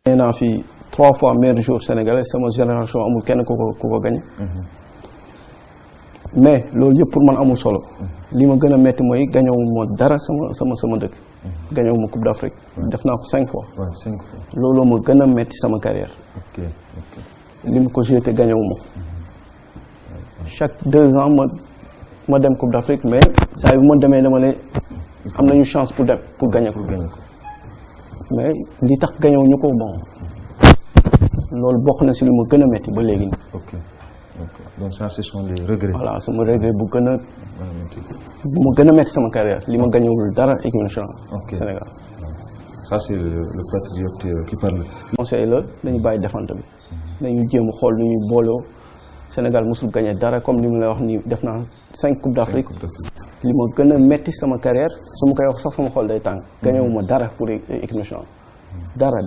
nee naa fi 3 fois meilleur joueur sénégalais sama génération amul kenn ku ko gagné. mais loolu yëpp pour man amul solo. li ma gën a metti mooy gañewu ma dara sama dëkk. gañewu ma Coupe d'Afrique. def naa ko 5 fois. waaw 5 fois. looloo ma gën a metti sama carrière. li mu ko jeté gañewu ma. chaque 2 ans ma dem Coupe d'Afrique mais saa yu ma demee dama ne am nañu chance pour dem pour gagner ko. mais li tax gañewu ñu ko bon loolu bokk na si li ma gën a metti ba léegi. ok donc ça ce sont les regrets. voilà sama regret bu ma gën a metti sama carrière li ma gañewul dara équipe nationale Sénégal. ça c'est le patriote qui parle. conseil la dañu bàyyi défente bi dañu jéem a xool nu ñuy booloo Sénégal mosul gagné dara comme li mu lay wax nii def naa 5 Coupe d'Afrique li ma gën a metti sama carrière su ma koy wax sax sama xol day tàng gañewuma dara pour équipe nationale dara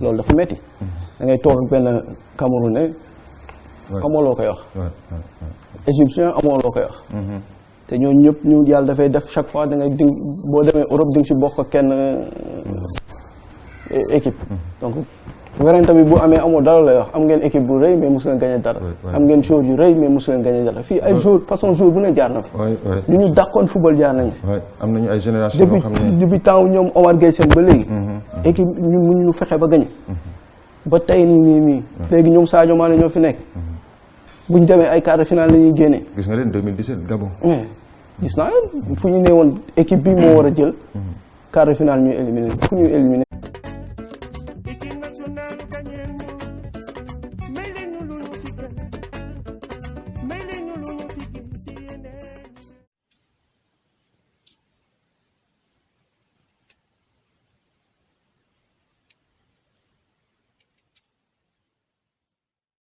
loolu dafa metti da ngay toog ak benn Camerounais amoo loo koy wax égyptien amoo loo koy wax te ñooñu ñëpp ñu yàlla dafay def chaque fois da ngay boo demee Europe di nga ci bokk ak kenn équipe donc werante bi bu amee amoo dara lay wax am ngeen équipe bu rëy mais mosu leen gagné dara am ngeen joueur yu rëy mais mosu leen gagné dara fii ay joueur façon joueur bu ne jaar na fi lu ñu dàqoon football jaar nañ fi am nañu ay génération yoo xam ne depuis temps ñoom Omar Gueye seen ba léegi équipe ñun mënuñu fexe ba gagné ba tey nii léegi ñoom Sadio Mané ñoo fi nekk buñ demee ay quart de finale la ñuy génnee gis nga leen 2017 Gabon gis naa leen fu ñu nee woon équipe bi moo war a jël quart de finale ñuy éliminé fu ñuy éliminé